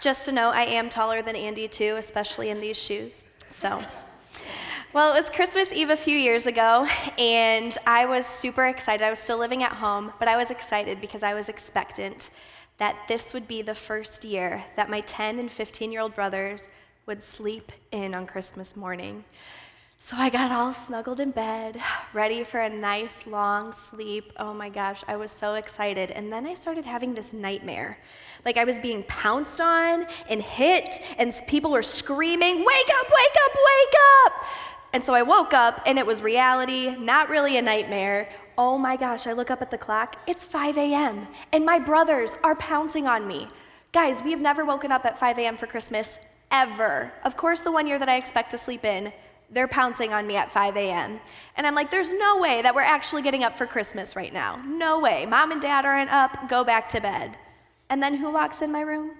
Just to note, I am taller than Andy too, especially in these shoes. So, well, it was Christmas Eve a few years ago, and I was super excited. I was still living at home, but I was excited because I was expectant that this would be the first year that my 10 and 15-year-old brothers would sleep in on Christmas morning. So I got all snuggled in bed, ready for a nice long sleep. Oh my gosh, I was so excited. And then I started having this nightmare. Like I was being pounced on and hit, and people were screaming, "Wake up, wake up, wake up!" And so I woke up, and it was reality, not really a nightmare. Oh my gosh, I look up at the clock, it's 5 a.m., and my brothers are pouncing on me. Guys, we have never woken up at 5 a.m. for Christmas, ever. Of course, the one year that I expect to sleep in, they're pouncing on me at 5 a.m. And I'm like, there's no way that we're actually getting up for Christmas right now. No way. Mom and Dad aren't up. Go back to bed. And then who walks in my room?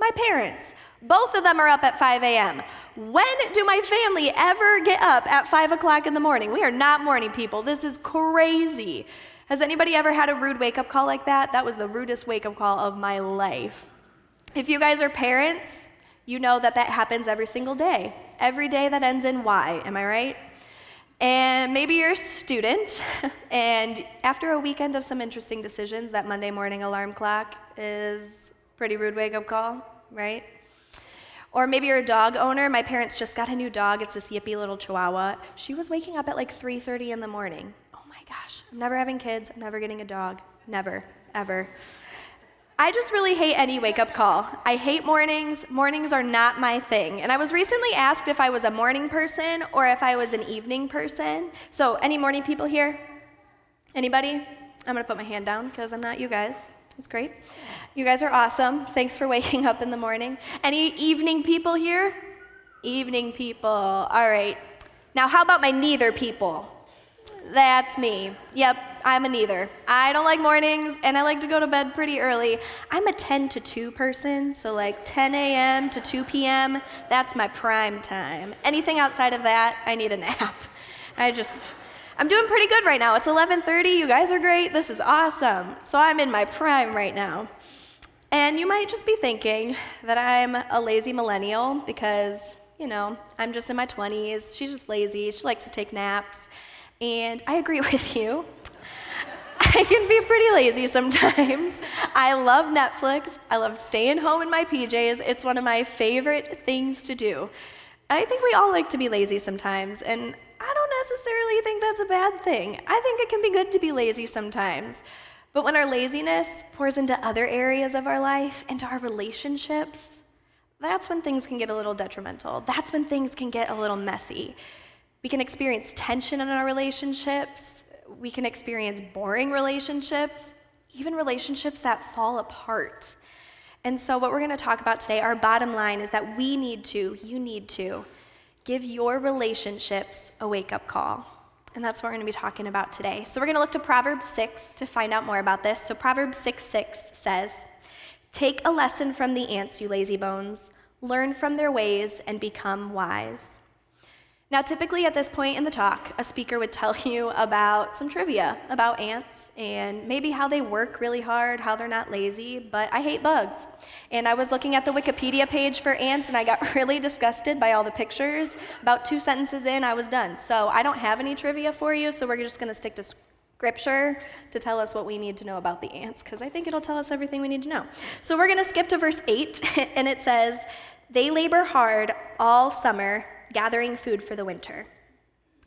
My parents. Both of them are up at 5 a.m. When do my family ever get up at 5 o'clock in the morning? We are not morning people. This is crazy. Has anybody ever had a rude wake-up call like that? That was the rudest wake-up call of my life. If you guys are parents, you know that that happens every single day. Every day that ends in Y, am I right? And maybe you're a student, and after a weekend of some interesting decisions, that Monday morning alarm clock is a pretty rude wake-up call, right? Or maybe you're a dog owner. My parents just got a new dog. It's this yippy little chihuahua. She was waking up at like 3:30 in the morning. Oh my gosh, I'm never having kids. I'm never getting a dog. Never, ever. I just really hate any wake-up call. I hate mornings. Mornings are not my thing. And I was recently asked if I was a morning person or if I was an evening person. So any morning people here? Anybody? I'm going to put my hand down because I'm not you guys. That's great. You guys are awesome. Thanks for waking up in the morning. Any evening people here? Evening people. All right. Now how about my neither people? That's me. Yep, I'm a neither. I don't like mornings, and I like to go to bed pretty early. I'm a 10 to 2 person, so like 10 a.m. to 2 p.m., that's my prime time. Anything outside of that, I need a nap. I'm doing pretty good right now. It's 11:30. You guys are great. This is awesome. So I'm in my prime right now. And you might just be thinking that I'm a lazy millennial because, you know, I'm just in my 20s. She's just lazy. She likes to take naps. And I agree with you. I can be pretty lazy sometimes. I love Netflix. I love staying home in my PJs. It's one of my favorite things to do. And I think we all like to be lazy sometimes, and I don't necessarily think that's a bad thing. I think it can be good to be lazy sometimes. But when our laziness pours into other areas of our life, into our relationships, that's when things can get a little detrimental. That's when things can get a little messy. We can experience tension in our relationships. We can experience boring relationships, even relationships that fall apart. And so what we're going to talk about today, our bottom line, is that you need to give your relationships a wake-up call. And that's what we're going to be talking about today. So we're going to look to Proverbs 6 to find out more about this. So Proverbs 6:6 says, "Take a lesson from the ants, you lazybones. Learn from their ways and become wise." Now, typically at this point in the talk, a speaker would tell you about some trivia about ants and maybe how they work really hard, how they're not lazy, but I hate bugs. And I was looking at the Wikipedia page for ants, and I got really disgusted by all the pictures. About 2 sentences in, I was done. So I don't have any trivia for you, so we're just going to stick to scripture to tell us what we need to know about the ants, because I think it'll tell us everything we need to know. So we're going to skip to verse 8, and it says, "They labor hard all summer, gathering food for the winter."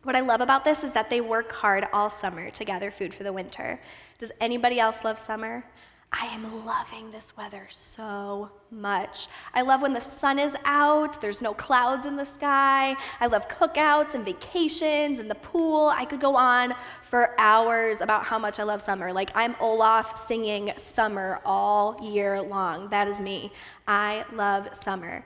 What I love about this is that they work hard all summer to gather food for the winter. Does anybody else love summer? I am loving this weather so much. I love when the sun is out, there's no clouds in the sky. I love cookouts and vacations and the pool. I could go on for hours about how much I love summer. Like, I'm Olaf singing summer all year long. That is me. I love summer.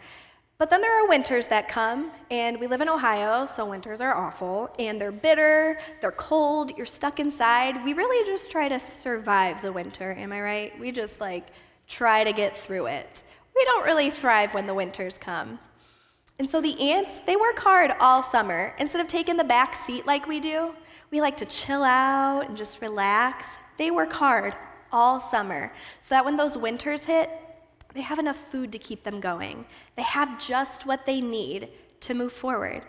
But then there are winters that come, and we live in Ohio, so winters are awful, and they're bitter, they're cold, you're stuck inside. We really just try to survive the winter, am I right? We just try to get through it. We don't really thrive when the winters come. And so the ants, they work hard all summer. Instead of taking the back seat like we do, we like to chill out and just relax. They work hard all summer so that when those winters hit, They have enough food to keep them going. They have just what they need to move forward.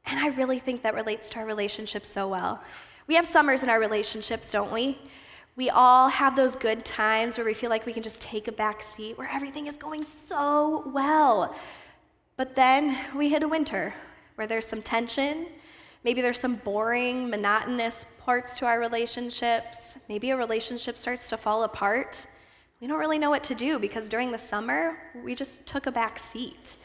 And I really think that relates to our relationships so well. We have summers in our relationships, don't we? We all have those good times where we feel like we can just take a back seat, where everything is going so well. But then we hit a winter where there's some tension. Maybe there's some boring, monotonous parts to our relationships. Maybe a relationship starts to fall apart. We don't really know what to do because during the summer, we just took a back seat.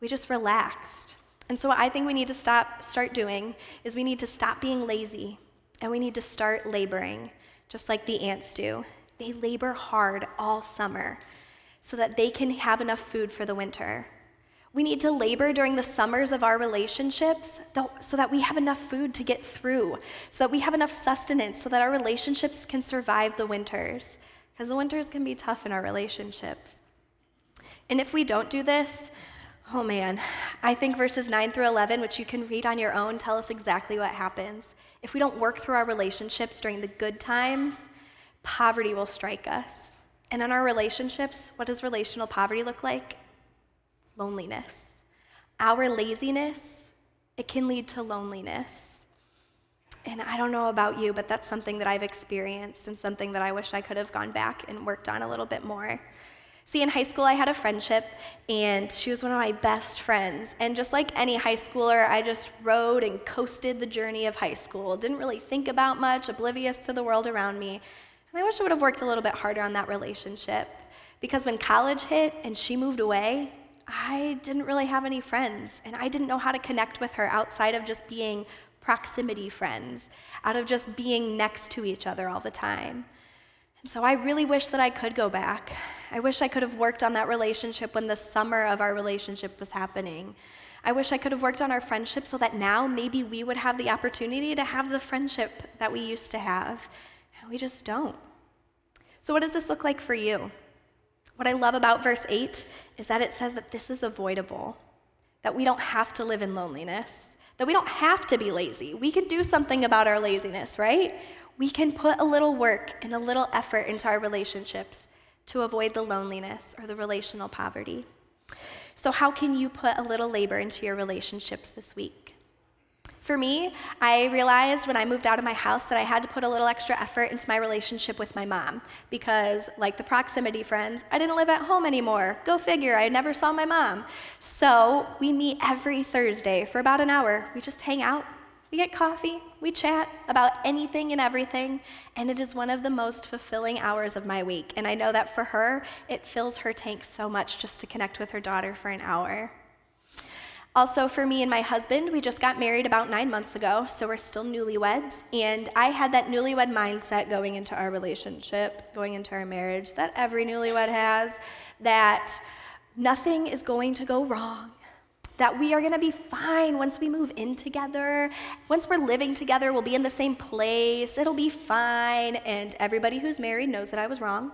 We just relaxed. And so what I think we need to start doing is we need to stop being lazy and we need to start laboring, just like the ants do. They labor hard all summer so that they can have enough food for the winter. We need to labor during the summers of our relationships so that we have enough food to get through, so that we have enough sustenance, so that our relationships can survive the winters, because the winters can be tough in our relationships. And if we don't do this, oh man, I think verses 9 through 11, which you can read on your own, tell us exactly what happens. If we don't work through our relationships during the good times, poverty will strike us. And in our relationships, what does relational poverty look like? Loneliness. Our laziness, it can lead to loneliness. And I don't know about you, but that's something that I've experienced and something that I wish I could have gone back and worked on a little bit more. See, in high school, I had a friendship, and she was one of my best friends. And just like any high schooler, I just rode and coasted the journey of high school. Didn't really think about much, oblivious to the world around me. And I wish I would have worked a little bit harder on that relationship. Because when college hit and she moved away, I didn't really have any friends. And I didn't know how to connect with her outside of just being proximity friends, out of just being next to each other all the time. And so I really wish that I could go back. I wish I could have worked on that relationship when the summer of our relationship was happening. I wish I could have worked on our friendship so that now maybe we would have the opportunity to have the friendship that we used to have. And we just don't. So what does this look like for you? What I love about verse 8 is that it says that this is avoidable, that we don't have to live in loneliness, that we don't have to be lazy. We can do something about our laziness, right? We can put a little work and a little effort into our relationships to avoid the loneliness or the relational poverty. So how can you put a little labor into your relationships this week? For me, I realized when I moved out of my house that I had to put a little extra effort into my relationship with my mom because, like the proximity friends, I didn't live at home anymore. Go figure, I never saw my mom. So we meet every Thursday for about an hour. We just hang out. We get coffee, we chat about anything and everything, and it is one of the most fulfilling hours of my week. And I know that for her, it fills her tank so much just to connect with her daughter for an hour. Also, for me and my husband, we just got married about 9 months ago, so we're still newlyweds. And I had that newlywed mindset going into our relationship, going into our marriage, that every newlywed has, that nothing is going to go wrong, that we are going to be fine once we move in together. Once we're living together, we'll be in the same place. It'll be fine. And everybody who's married knows that I was wrong,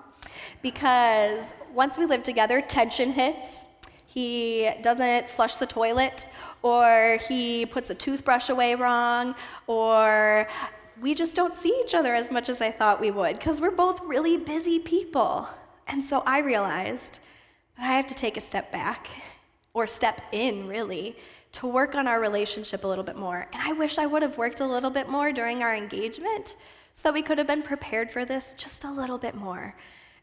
because once we live together, tension hits. He doesn't flush the toilet, or he puts a toothbrush away wrong, or we just don't see each other as much as I thought we would, because we're both really busy people. And so I realized that I have to take a step back, or step in, really, to work on our relationship a little bit more. And I wish I would have worked a little bit more during our engagement so that we could have been prepared for this just a little bit more.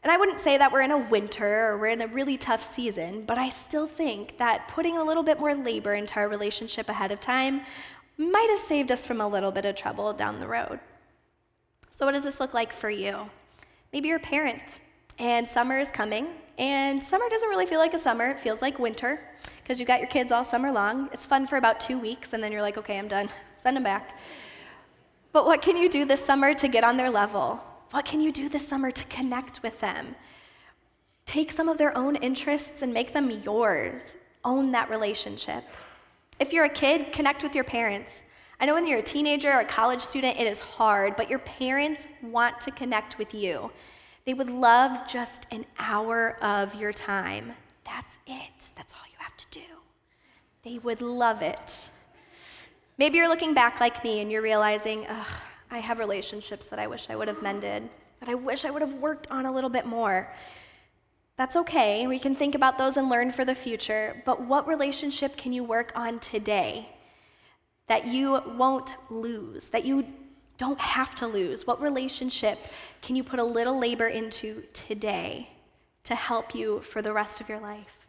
And I wouldn't say that we're in a winter or we're in a really tough season, but I still think that putting a little bit more labor into our relationship ahead of time might have saved us from a little bit of trouble down the road. So what does this look like for you? Maybe you're a parent, and summer is coming, and summer doesn't really feel like a summer. It feels like winter, because you got your kids all summer long. It's fun for about 2 weeks, and then you're like, okay, I'm done. Send them back. But what can you do this summer to get on their level? What can you do this summer to connect with them? Take some of their own interests and make them yours. Own that relationship. If you're a kid, connect with your parents. I know when you're a teenager or a college student, it is hard, but your parents want to connect with you. They would love just an hour of your time. That's it. That's all you have to do. They would love it. Maybe you're looking back like me and you're realizing, I have relationships that I wish I would have mended, that I wish I would have worked on a little bit more. That's okay. We can think about those and learn for the future. But what relationship can you work on today that you won't lose, that you don't have to lose? What relationship can you put a little labor into today to help you for the rest of your life?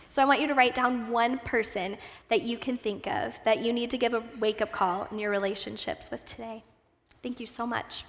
So I want you to write down one person that you can think of that you need to give a wake-up call in your relationships with today. Thank you so much.